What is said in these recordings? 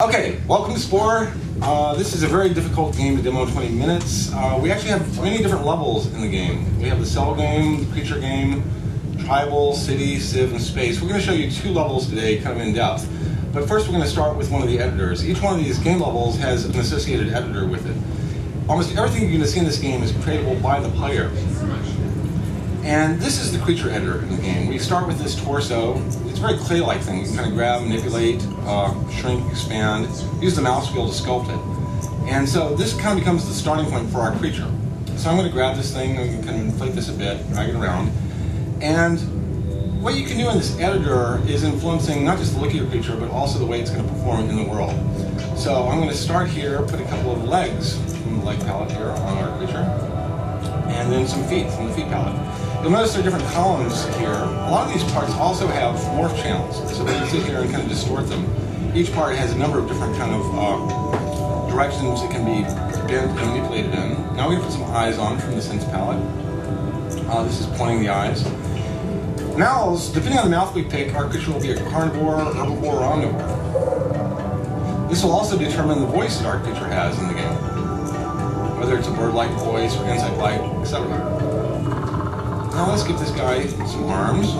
Okay, welcome to Spore. This is a very difficult game to demo in 20 minutes. We actually have many different levels in the game. We have the cell game, the creature game, tribal, city, civ, and space. We're going to show you 2 levels today, kind of in depth. But first we're going to start with one of the editors. Each one of these game levels has an associated editor with it. Almost everything you're going to see in this game is creatable by the player. And this is the creature editor in the game. We start with this torso. It's a very clay-like thing. You can kind of grab, manipulate, shrink, expand, use the mouse wheel to sculpt it. And so this kind of becomes the starting point for our creature. So I'm going to grab this thing and kind of inflate this a bit, drag it around. And what you can do in this editor is influencing not just the look of your creature, but also the way it's going to perform in the world. So I'm going to start here, put a couple of legs from the leg palette here on our creature, and then some feet from the feet palette. You'll notice there are different columns here. A lot of these parts also have morph channels, so we can sit here and kind of distort them. Each part has a number of different kind of directions it can be bent and manipulated in. Now we're going to put some eyes on from the sense palette. This is pointing the eyes. Mouths, depending on the mouth we pick, our creature will be a carnivore, herbivore, or omnivore. This will also determine the voice that our creature has in the game, whether it's a bird-like voice or insect-like, etc. Now let's give this guy some arms.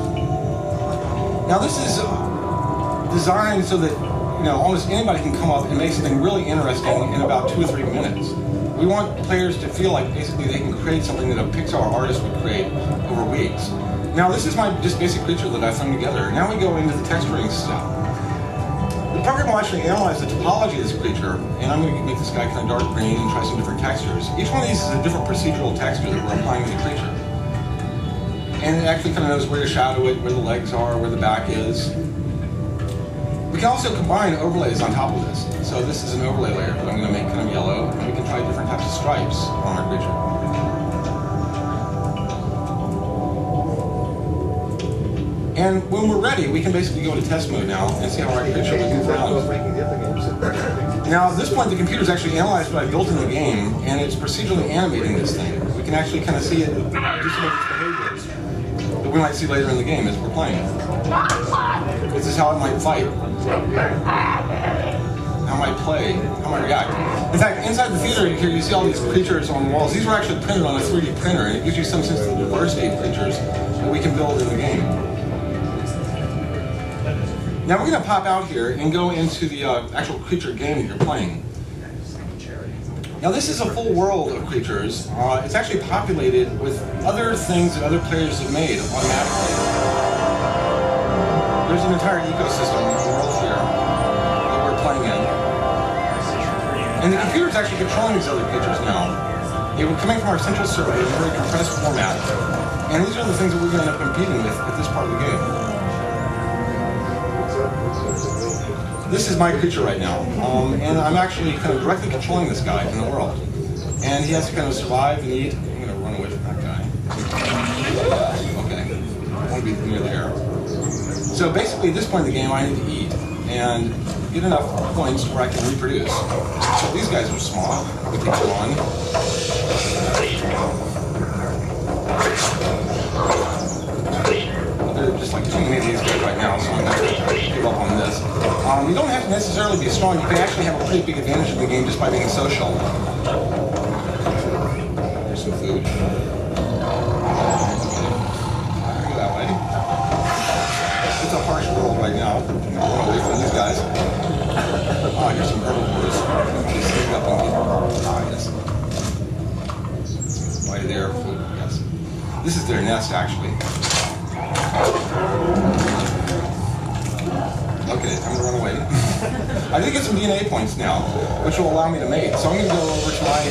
Now this is designed so that almost anybody can come up and make something really interesting in about 2 or 3 minutes. We want players to feel like basically they can create something that a Pixar artist would create over weeks. Now this is my just basic creature that I've thrown together. Now we go into the texturing step. The program will actually analyze the topology of this creature, and I'm going to make this guy kind of dark green and try some different textures. Each one of these is a different procedural texture that we're applying to the creature. And it actually kind of knows where to shadow it, where the legs are, where the back is. We can also combine overlays on top of this. So this is an overlay layer that I'm going to make kind of yellow, and we can try different types of stripes on our creature. And when we're ready, we can basically go into test mode now and see how our creature will move around. Now at this point, the computer's actually analyzed what I built in the game, and it's procedurally animating this thing. We can actually kind of see it do some of its behaviors that we might see later in the game as we're playing. This is how it might fight, how it might play, how it might react. In fact, inside the theater here you see all these creatures on the walls. These were actually printed on a 3D printer, and it gives you some sense of the diversity of creatures that we can build in the game. Now we're going to pop out here and go into the actual creature game that you're playing. Now this is a full world of creatures. It's actually populated with other things that other players have made automatically. There's an entire ecosystem of the world here that we're playing in. And the computer is actually controlling these other creatures now. They were coming from our central server in a very compressed format. And these are the things that we're going to end up competing with at this part of the game. This is my creature right now, and I'm actually kind of directly controlling this guy in the world. And he has to kind of survive and eat. I'm going to run away from that guy. Okay, I want to be near there. So basically at this point in the game I need to eat and get enough points where I can reproduce. So these guys are small. We take one. There are just like too many of these guys right now, so I'm going to give up on this. You don't have to necessarily be strong. You can actually have a pretty big advantage in the game just by being social. Here's some food. Go that way. It's a harsh world right now. I'm going to run away from these guys. Here's some herbivores. Sneak up on me. Yes. Right there, food, yes. This is their nest, actually. Okay, I'm going to run away. I did get some DNA points now, which will allow me to mate. So I'm going to go over to my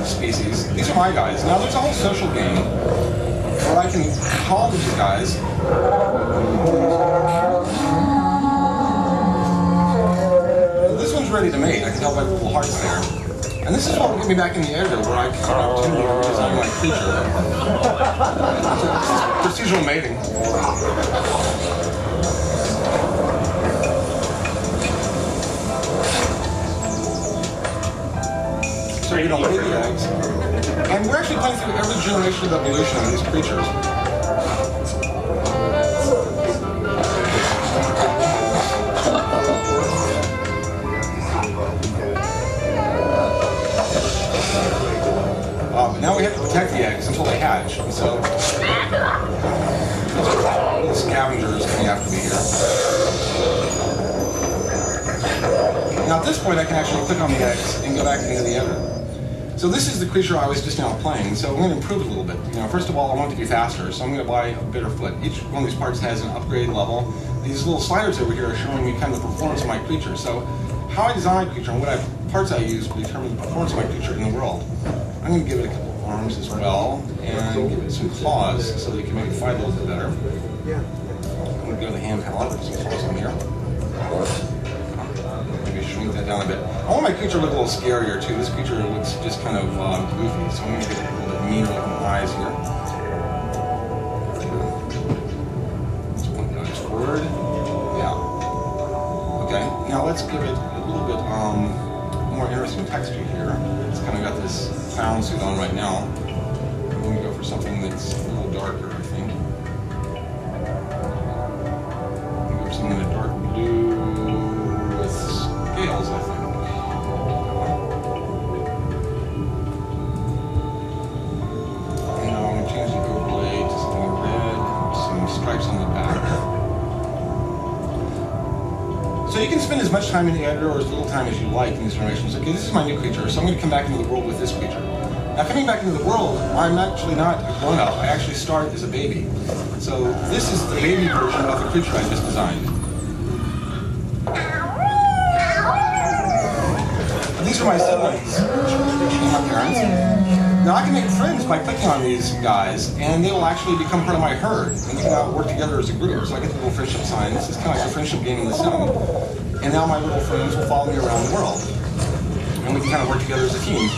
species. These are my guys. Now there's a whole social game where I can call these guys. This one's ready to mate. I can tell by the little hearts there. And this is what will get me back in the editor, where I can continue to redesign my creature. Procedural mating. So you don't lay the eggs. And we're actually playing through every generation of evolution of these creatures. Now we have to protect the eggs until they hatch. And so, the scavengers coming after me here. Now at this point, I can actually click on the eggs and go back into the editor. So this is the creature I was just now playing. So I'm going to improve it a little bit. First of all, I want it to be faster, so I'm going to buy a bigger foot. Each one of these parts has an upgrade level. These little sliders over here are showing me kind of the performance of my creature. So how I design my creature and what parts I use will determine the performance of my creature in the world. I'm going to give it a couple of arms as well, and give it some claws so that it can make it fight a little bit better. I'm going to go to the hand palette, put some claws on here. Maybe shrink that down a bit. I want my creature to look a little scarier too. This creature looks just kind of goofy, so I'm going to get a little bit meaner looking eyes here. Let's point the eyes forward. Yeah. Okay, now let's give it a little bit more interesting texture here. It's kind of got this clown suit on right now. I'm going to go for something that's a little darker, I think. I'm going to go for something in a dark blue with scales, I think. And now I'm going to change the overlay to something red, some stripes on the back. So you can spend as much time in the editor or as little time as you like in these generations. Okay, this is my new creature, so I'm going to come back into the world with this creature. Now coming back into the world, I'm actually not a grown-up. I actually start as a baby. So this is the baby version of the creature I just designed. These are my siblings and my parents. Now I can make friends by clicking on these guys, and they will actually become part of my herd, and we can now work together as a group. So I get the little friendship sign. This is kind of like a friendship game in the sim. And now my little friends will follow me around the world, and we can kind of work together as a team.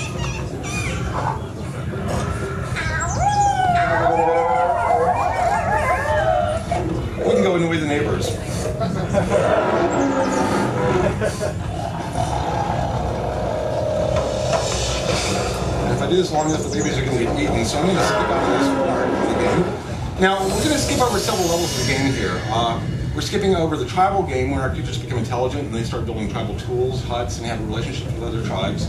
We can go annoy the neighbors. If I do this long enough, the babies are going to get eaten, so I'm going to skip over this part of the game. Now, we're going to skip over several levels of the game here. We're skipping over the tribal game where our creatures become intelligent and they start building tribal tools, huts, and have relationships with other tribes.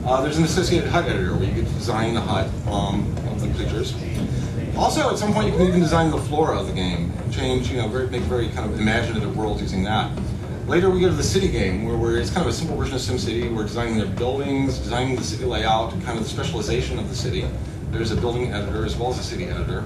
There's an associated hut editor where you get to design the hut of the creatures. Also, at some point, you can even design the flora of the game, change, make very kind of imaginative worlds using that. Later, we go to the city game, where it's kind of a simple version of SimCity. We're designing their buildings, designing the city layout, and kind of the specialization of the city. There's a building editor as well as a city editor.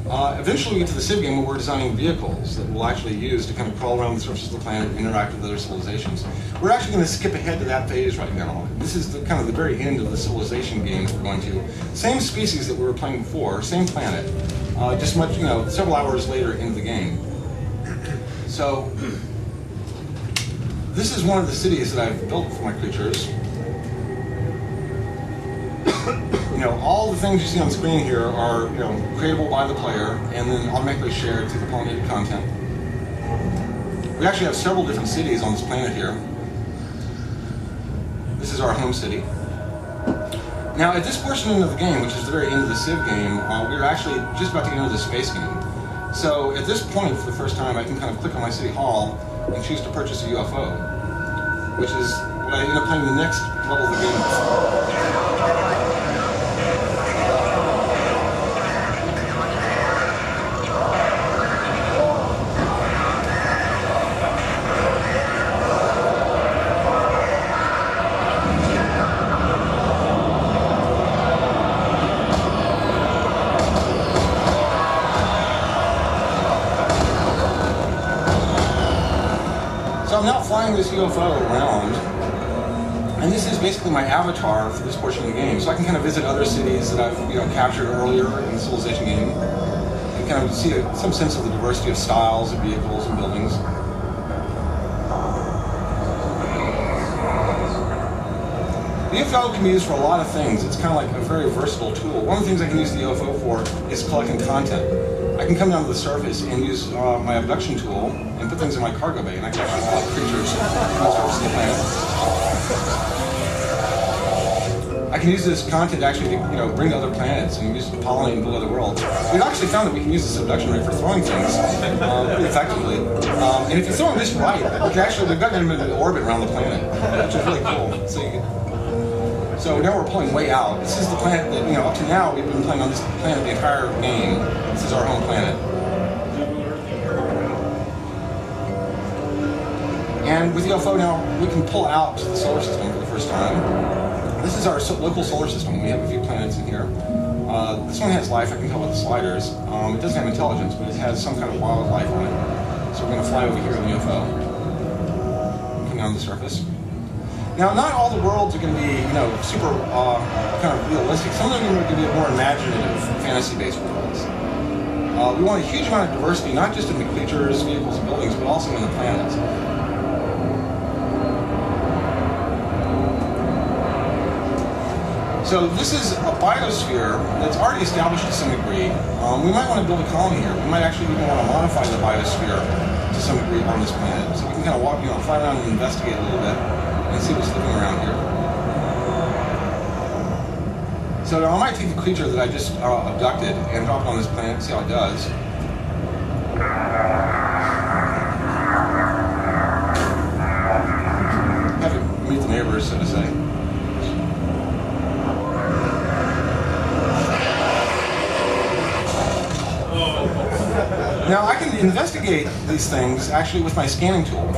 Eventually, we get to the civ game where we're designing vehicles that we'll actually use to kind of crawl around the surface of the planet and interact with other civilizations. We're actually going to skip ahead to that phase right now. This is kind of the very end of the civilization game that we're going to. Same species that we were playing before, same planet, just much, several hours later into the game. So, this is one of the cities that I've built for my creatures. All the things you see on screen here are, creatable by the player and then automatically shared to the pollinated content. We actually have several different cities on this planet here. This is our home city. Now, at this portion of the game, which is the very end of the Civ game, we're actually just about to get into the space game. So, at this point, for the first time, I can kind of click on my city hall and choose to purchase a UFO, which is what I end up playing the next level of the game with. So I'm now flying this UFO around, and this is basically my avatar for this portion of the game. So I can kind of visit other cities that I've captured earlier in the Civilization game, and kind of see some sense of the diversity of styles of vehicles and buildings. The UFO can be used for a lot of things. It's kind of like a very versatile tool. One of the things I can use the UFO for is collecting content. I can come down to the surface and use my abduction tool and put things in my cargo bay, and I can actually collect creatures on the surface of the planet. I can use this content to actually, bring to other planets and use it to pollinate and build other worlds. We've actually found that we can use this abduction rate for throwing things pretty effectively. And if you throw them this right, we've gotten them into orbit around the planet, which is really cool. So now we're pulling way out. This is the planet that, you know, up to now we've been playing on this planet the entire game. This is our home planet. And with UFO now, we can pull out to the solar system for the first time. This is our local solar system. We have a few planets in here. This one has life, I can tell by the sliders. It doesn't have intelligence, but it has some kind of wildlife on it. So we're going to fly over here in the UFO. Come down to the surface. Now, not all the worlds are going to be, you know, super kind of realistic. Some of them are going to be more imaginative, fantasy-based worlds. We want a huge amount of diversity, not just in the creatures, vehicles, and buildings, but also in the planets. So this is a biosphere that's already established to some degree. We might want to build a colony here. We might actually even want to modify the biosphere to some degree on this planet. So we can kind of walk, you know, fly around and investigate a little bit and see what's living around here. So now I might take the creature that I just abducted and drop it on this planet and see how it does. Have it meet the neighbors, so to say. Now I can investigate these things actually with my scanning tool.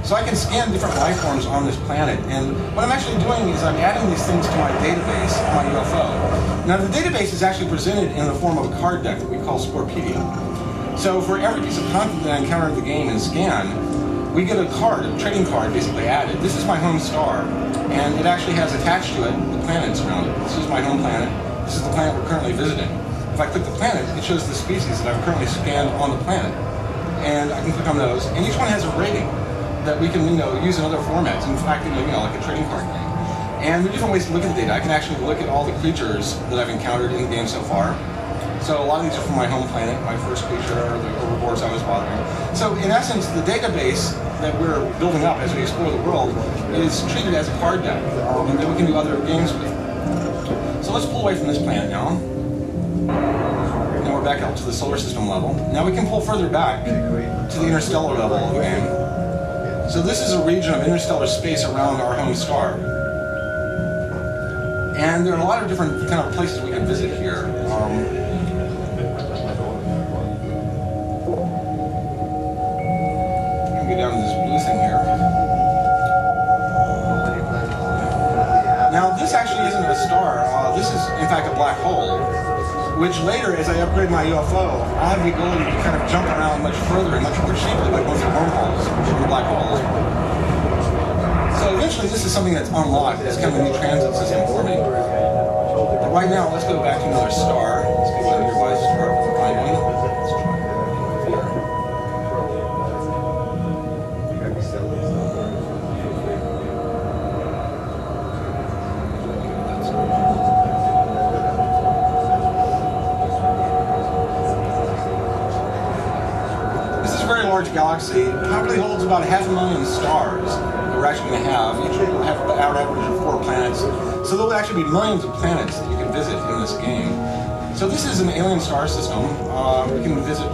So I can scan different life forms on this planet, and what I'm actually doing is I'm adding these things to my database on my UFO. Now the database is actually presented in the form of a card deck that we call Sporepedia. So for every piece of content that I encounter in the game and scan, we get a card, a trading card basically added. This is my home star, and it actually has attached to it the planets around it. This is my home planet. This is the planet we're currently visiting. If I click the planet, it shows the species that I've currently scanned on the planet. And I can click on those, and each one has a rating that we can, you know, use in other formats. In fact, you know, like a trading card thing. And there are different ways to look at the data. I can actually look at all the creatures that I've encountered in the game so far. So a lot of these are from my home planet, my first creature, or the herbivores I was bothering. So in essence, the database that we're building up as we explore the world is treated as a card deck that we can do other games with. So let's pull away from this planet now. Now we're back up to the solar system level. Now we can pull further back to the interstellar level of the game. So this is a region of interstellar space around our home star. And there are a lot of different kind of places we can visit here. I'm going to go down to this blue thing here. Now this actually isn't a star. This is in fact a black hole, which later, as I upgrade my UFO, I'll have the ability to kind of jump around much further and much more cheaply, like going through wormholes from black holes. So eventually this is something that's unlocked. It's kind of a new transit system for me. But right now, let's go back to another star. Let's go to a nearby star if we can find one. Large galaxy probably holds about 500,000 stars that we're actually going to have. Each will have an average of 4 planets. So there will actually be millions of planets that you can visit in this game. So this is an alien star system. We can visit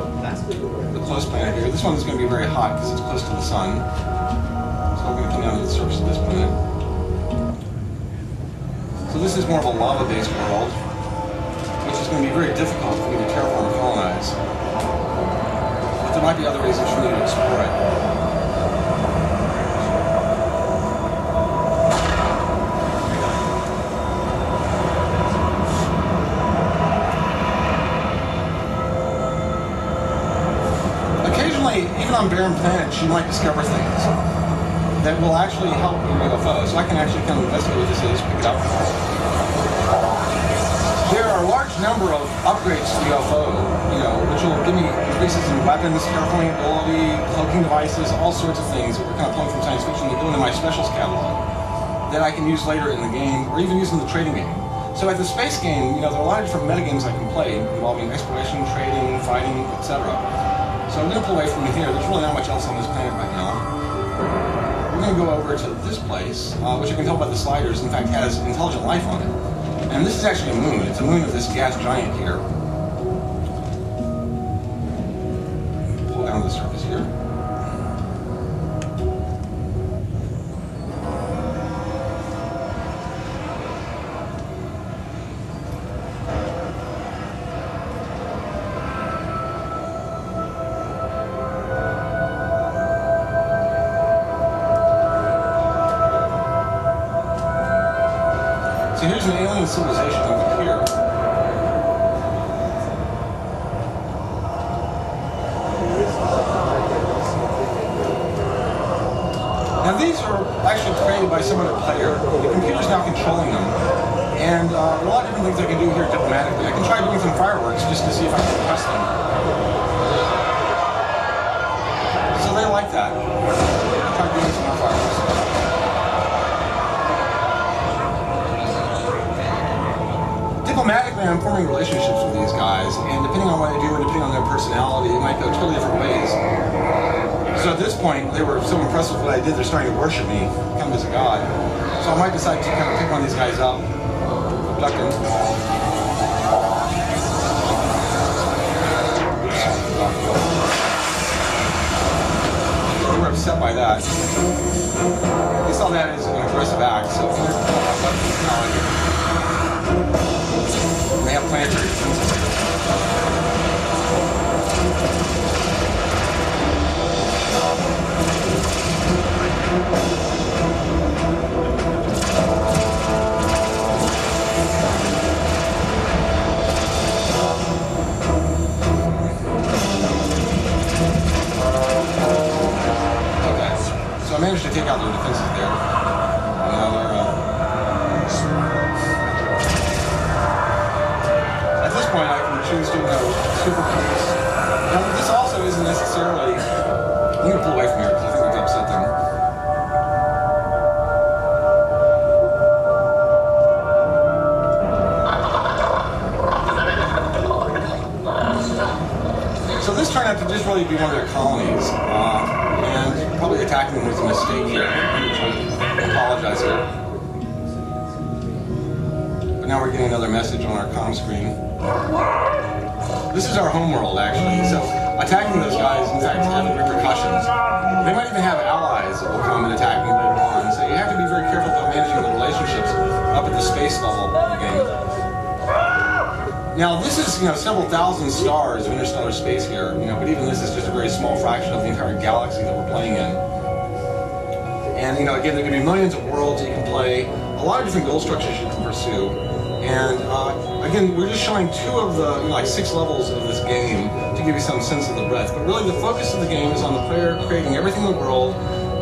the close planet here. This one's going to be very hot because it's close to the sun. So we're going to come down to the surface of this planet. So this is more of a lava-based world, which is going to be very difficult for me to terraform and colonize. There might be other reasons for me to explore it. Occasionally, even on barren planets, you might discover things that will actually help your UFO. So I can actually kind of investigate what this is, pick it up. There are a large number of upgrades to the UFO, you know, which will give me increases in weapons, terraforming ability, cloaking devices, all sorts of things that we're kind of pulling from science fiction to go into my specials catalog that I can use later in the game, or even use in the trading game. So at the space game, you know, there are a lot of different metagames I can play involving exploration, trading, fighting, etc. So I'm going to pull away from here. There's really not much else on this planet right now. We're going to go over to this place, which you can tell by the sliders, in fact, has intelligent life on it. And this is actually a moon. It's a moon of this gas giant here. Pull down to the surface here. So here's an alien civilization over here. Now these are actually created by some other player. The computer's now controlling them. And there are a lot of different things I can do here diplomatically. I can try doing some fireworks just to see if I can impress them. So they like that. I'll try doing some more fireworks. Diplomatically, I'm forming relationships with these guys, and depending on what I do and depending on their personality, it might go totally different ways. So at this point, they were so impressed with what I did, they're starting to worship me, come as a god. So I might decide to kind of pick one of these guys up, abduct him. They were upset by that. They saw that as an aggressive act, so they have planetary defenses. I managed to take out their defenses there. Now they're, at this point, I can choose to go super close. Now, this also isn't necessarily. I'm going to pull away from here because I think we've upset them. So this turned out to just really be one of their colonies. And probably attacking them was a mistake here. I apologize here. But now we're getting another message on our comm screen. This is our home world, actually. So attacking those guys, in fact, have repercussions. They might even have allies that will come and attack me later on. So you have to be very careful about managing the relationships up at the space level of the game. Now this is, several thousand stars of interstellar space here, but even this is just a very small fraction of the entire galaxy that we're playing in. And again, there can be millions of worlds that you can play, a lot of different goal structures you can pursue. And again, we're just showing two of the 6 levels of this game to give you some sense of the breadth. But really, the focus of the game is on the player creating everything in the world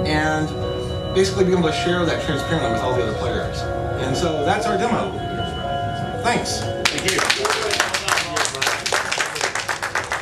and basically being able to share that transparently with all the other players. And so that's our demo. Thanks. Thank you.